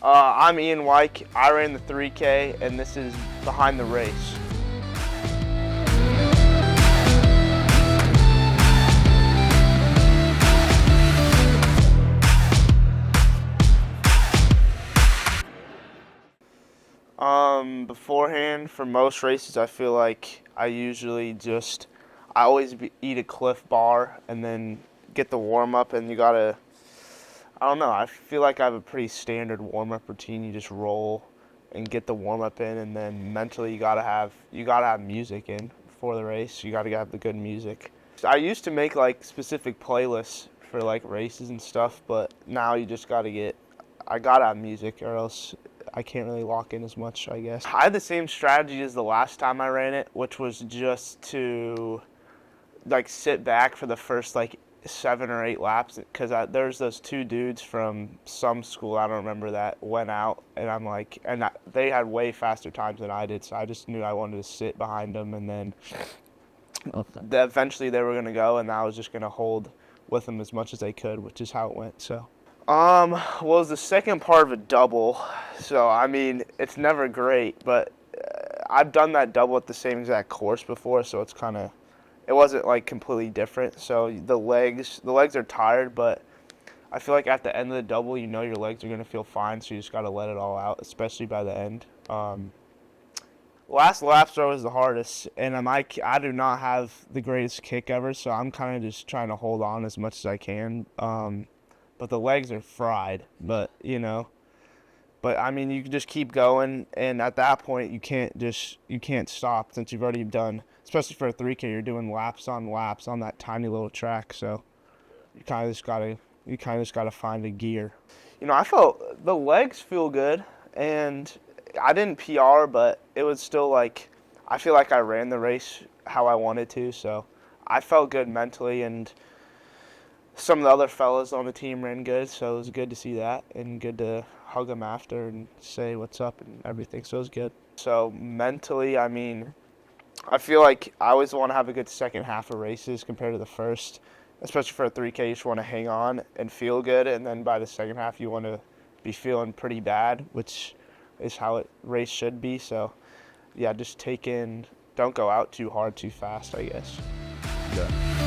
I'm Ian Weich. I ran the 3K, and this is behind the race. Beforehand, for most races, I feel like I always eat a Cliff Bar and then get the warm up, and I don't know, I feel like I have a pretty standard warm up routine. You just roll and get the warm up in, and then mentally you gotta have music in before the race. You gotta have the good music. I used to make like specific playlists for like races and stuff, but now you just I gotta have music or else I can't really lock in as much, I guess. I had the same strategy as the last time I ran it, which was just to like sit back for the first like 7 or 8 laps, because there's those 2 dudes from some school, I don't remember, that went out, and they had way faster times than I did, so I just knew I wanted to sit behind them, and then eventually they were going to go, and I was just going to hold with them as much as they could, which is how it went. So well, it was the second part of a double, so I mean, it's never great, but I've done that double at the same exact course before, so it wasn't like completely different. So the legs are tired, but I feel like at the end of the double, you know your legs are going to feel fine, so you just got to let it all out, especially by the end. Last laps are always the hardest, and I do not have the greatest kick ever, so I'm kind of just trying to hold on as much as I can. But the legs are fried, but I mean, you can just keep going, and at that point, you can't stop, since you've already done, especially for a 3K, you're doing laps on that tiny little track, so you kind of just gotta find a gear. I felt the legs feel good, and I didn't PR, but it was still like, I feel like I ran the race how I wanted to, so I felt good mentally, and some of the other fellas on the team ran good, so it was good to see that, and good to hug them after and say what's up and everything, so it was good. So mentally, I mean, I feel like I always want to have a good second half of races compared to the first, especially for a 3K. You just want to hang on and feel good, and then by the second half, you want to be feeling pretty bad, which is how a race should be. So yeah, don't go out too hard too fast, I guess. Yeah.